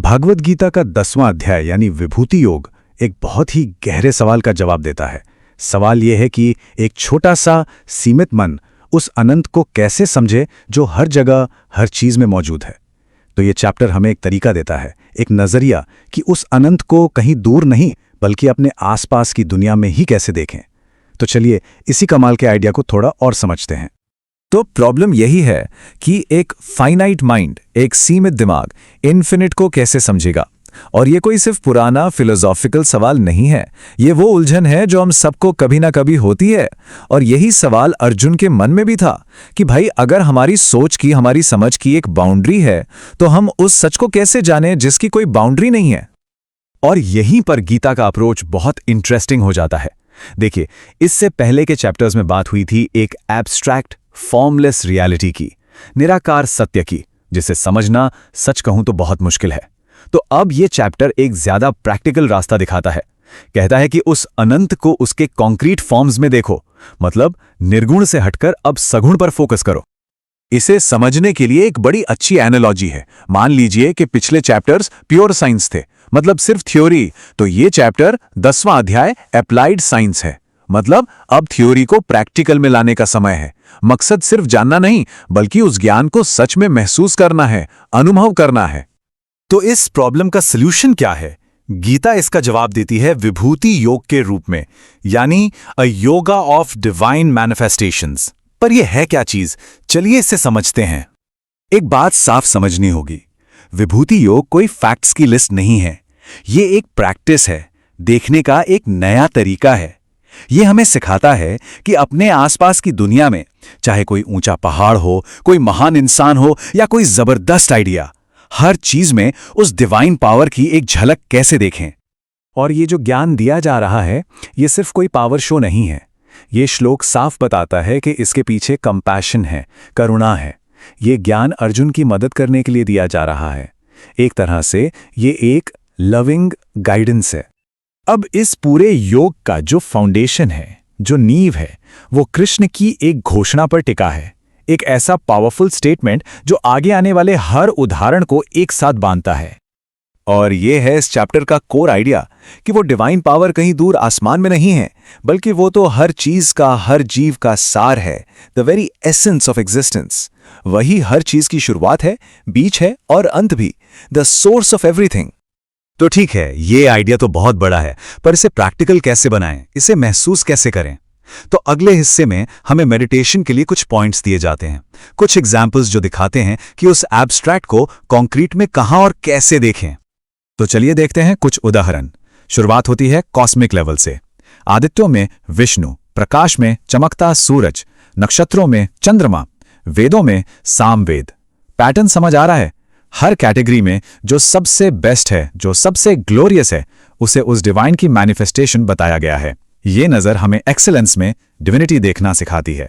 भागवत गीता का 10वां अध्याय यानी विभूति योग एक बहुत ही गहरे सवाल का जवाब देता है। सवाल यह है कि एक छोटा सा सीमित मन उस अनंत को कैसे समझे जो हर जगह हर चीज में मौजूद है। तो ये चैप्टर हमें एक तरीका देता है, एक नजरिया कि उस अनंत को कहीं दूर नहीं बल्कि अपने आसपास की दुनिया में ही कैसे देखें। तो चलिए इसी कमाल के आइडिया को थोड़ा और समझते हैं। तो प्रॉब्लम यही है कि एक फाइनाइट माइंड, एक सीमित दिमाग इन्फिनिट को कैसे समझेगा। और ये कोई सिर्फ पुराना फिलोसॉफिकल सवाल नहीं है, ये वो उलझन है जो हम सबको कभी ना कभी होती है। और यही सवाल अर्जुन के मन में भी था कि भाई अगर हमारी सोच की, हमारी समझ की एक बाउंड्री है तो हम उस सच को कैसे जाने जिसकी कोई बाउंड्री नहीं है। और यहीं पर गीता का अप्रोच बहुत इंटरेस्टिंग हो जाता है। देखिए, इससे पहले के चैप्टर्स में बात हुई थी एक एब्स्ट्रैक्ट फॉर्मलेस रियलिटी की, निराकार सत्य की, जिसे समझना सच कहूं तो बहुत मुश्किल है। तो अब ये चैप्टर एक ज्यादा प्रैक्टिकल रास्ता दिखाता है। कहता है कि उस अनंत को उसके कॉन्क्रीट फॉर्म्स में देखो, मतलब निर्गुण से हटकर अब सगुण पर फोकस करो। इसे समझने के लिए एक बड़ी अच्छी एनालॉजी है। मान लीजिए कि पिछले चैप्टर्स प्योर साइंस थे, मतलब सिर्फ थ्योरी, तो ये चैप्टर 10वां अध्याय अप्लाइड साइंस है, मतलब अब थ्योरी को प्रैक्टिकल में लाने का समय है। मकसद सिर्फ जानना नहीं बल्कि उस ज्ञान को सच में महसूस करना है, अनुभव करना है। तो इस प्रॉब्लम का सलूशन क्या है? गीता इसका जवाब देती है विभूति योग के रूप में, यानी अ योगा ऑफ डिवाइन मैनिफेस्टेशंस। पर यह है क्या चीज? चलिए इससे समझते हैं। एक बात साफ समझनी होगी, विभूति योग कोई फैक्ट्स की लिस्ट नहीं है। ये एक प्रैक्टिस है, देखने का एक नया तरीका है। ये हमें सिखाता है कि अपने आसपास की दुनिया में, चाहे कोई ऊंचा पहाड़ हो, कोई महान इंसान हो या कोई जबरदस्त आइडिया, हर चीज में उस डिवाइन पावर की एक झलक कैसे देखें। और ये जो ज्ञान दिया जा रहा है, ये सिर्फ कोई पावर शो नहीं है। ये श्लोक साफ बताता है कि इसके पीछे कंपैशन है, करुणा है। ये ज्ञान अर्जुन की मदद करने के लिए दिया जा रहा है। एक तरह से ये एक लविंग गाइडेंस है। अब इस पूरे योग का जो फाउंडेशन है, जो नींव है, वो कृष्ण की एक घोषणा पर टिका है। एक ऐसा पावरफुल स्टेटमेंट जो आगे आने वाले हर उदाहरण को एक साथ बांधता है। और ये है इस चैप्टर का कोर आइडिया कि वो डिवाइन पावर कहीं दूर आसमान में नहीं है, बल्कि वो तो हर चीज का, हर जीव का सार है, the very essence of existence. वही हर चीज की शुरुआत है, बीच है और अंत भी, द सोर्स ऑफ एवरीथिंग। तो ठीक है, ये आइडिया तो बहुत बड़ा है, पर इसे प्रैक्टिकल कैसे बनाएं, इसे महसूस कैसे करें? तो अगले हिस्से में हमें मेडिटेशन के लिए कुछ पॉइंट्स दिए जाते हैं, कुछ एग्जाम्पल्स जो दिखाते हैं कि उस एब्स्ट्रैक्ट को कॉन्क्रीट में कहां और कैसे देखें। तो चलिए देखते हैं कुछ उदाहरण। शुरुआत होती है कॉस्मिक लेवल से। आदित्यों में विष्णु, प्रकाश में चमकता सूरज, नक्षत्रों में चंद्रमा, वेदों में सामवेद। पैटर्न समझ आ रहा है? हर कैटेगरी में जो सबसे बेस्ट है, जो सबसे ग्लोरियस है, उसे उस डिवाइन की मैनिफेस्टेशन बताया गया है। ये नजर हमें एक्सेलेंस में डिविनिटी देखना सिखाती है।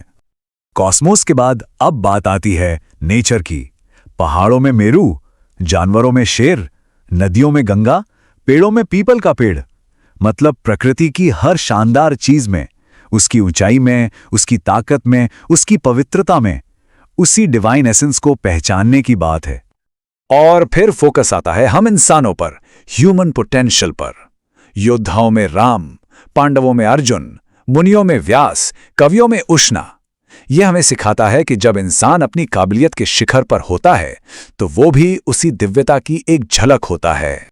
कॉस्मोस के बाद अब बात आती है नेचर की। पहाड़ों में मेरू, जानवरों में शेर, नदियों में गंगा, पेड़ों में पीपल का पेड़। मतलब प्रकृति की हर शानदार चीज में, उसकी ऊंचाई में, उसकी ताकत में, उसकी पवित्रता में, उसी डिवाइन एसेंस को पहचानने की बात है। और फिर फोकस आता है हम इंसानों पर, ह्यूमन पोटेंशियल पर। योद्धाओं में राम, पांडवों में अर्जुन, मुनियों में व्यास, कवियों में उष्णा। यह हमें सिखाता है कि जब इंसान अपनी काबिलियत के शिखर पर होता है तो वो भी उसी दिव्यता की एक झलक होता है।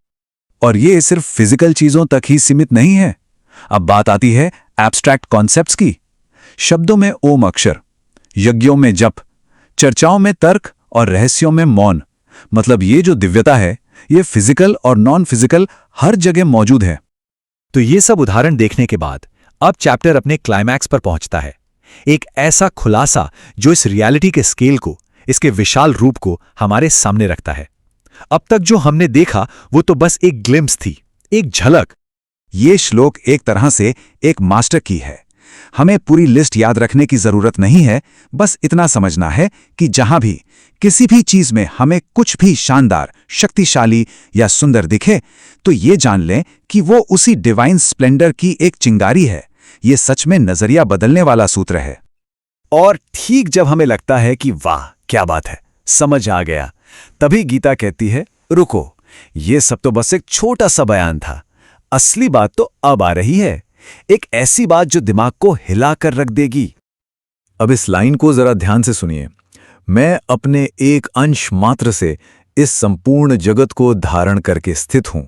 और ये सिर्फ फिजिकल चीजों तक ही सीमित नहीं है। अब बात आती है एब्स्ट्रैक्ट कॉन्सेप्ट्स की। शब्दों में ओम अक्षर, यज्ञों में जप, चर्चाओं में तर्क और रहस्यों में मौन। मतलब ये जो दिव्यता है, ये फिजिकल और नॉन फिजिकल हर जगह मौजूद है। तो ये सब उदाहरण देखने के बाद अब चैप्टर अपने क्लाइमैक्स पर पहुंचता है। एक ऐसा खुलासा जो इस रियलिटी के स्केल को, इसके विशाल रूप को हमारे सामने रखता है। अब तक जो हमने देखा वो तो बस एक ग्लिम्स थी, एक झलक। ये श्लोक एक तरह से एक मास्टर की है। हमें पूरी लिस्ट याद रखने की जरूरत नहीं है, बस इतना समझना है कि जहां भी, किसी भी चीज में हमें कुछ भी शानदार, शक्तिशाली या सुंदर दिखे, तो ये जान लें कि वो उसी डिवाइन स्प्लेंडर की एक चिंगारी है। ये सच में नजरिया बदलने वाला सूत्र है। और ठीक जब हमें लगता है कि वाह क्या बात है, समझ आ गया, तभी गीता कहती है रुको, ये सब तो बस एक छोटा सा बयान था। असली बात तो अब आ रही है, एक ऐसी बात जो दिमाग को हिला कर रख देगी। अब इस लाइन को जरा ध्यान से सुनिए। मैं अपने एक अंश मात्र से इस संपूर्ण जगत को धारण करके स्थित हूं।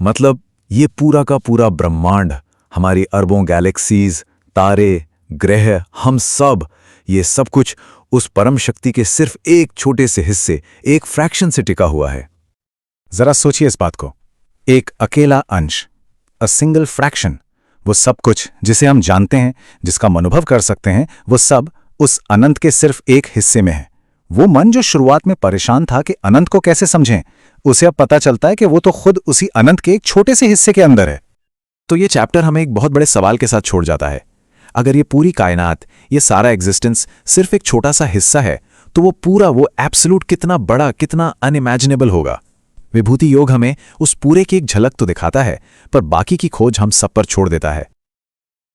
मतलब ये पूरा का पूरा ब्रह्मांड, हमारी अरबों गैलेक्सीज, तारे, ग्रह, हम सब, ये सब कुछ उस परम शक्ति के सिर्फ एक छोटे से हिस्से, एक फ्रैक्शन से टिका हुआ है। जरा सोचिए इस बात को। एक अकेला अंश, अ सिंगल फ्रैक्शन, वो सब कुछ जिसे हम जानते हैं, जिसका हम अनुभव कर सकते हैं, वो सब उस अनंत के सिर्फ एक हिस्से में है। वो मन जो शुरुआत में परेशान था कि अनंत को कैसे समझें, उसे अब पता चलता है कि वो तो खुद उसी अनंत के एक छोटे से हिस्से के अंदर है। तो ये चैप्टर हमें एक बहुत बड़े सवाल के साथ छोड़ जाता है। अगर ये पूरी कायनात, ये सारा एग्जिस्टेंस सिर्फ एक छोटा सा हिस्सा है, तो वो पूरा, वो एब्सोल्यूट कितना बड़ा, कितना अनइमेजिनेबल होगा। विभूति योग हमें उस पूरे की एक झलक तो दिखाता है, पर बाकी की खोज हम सब पर छोड़ देता है।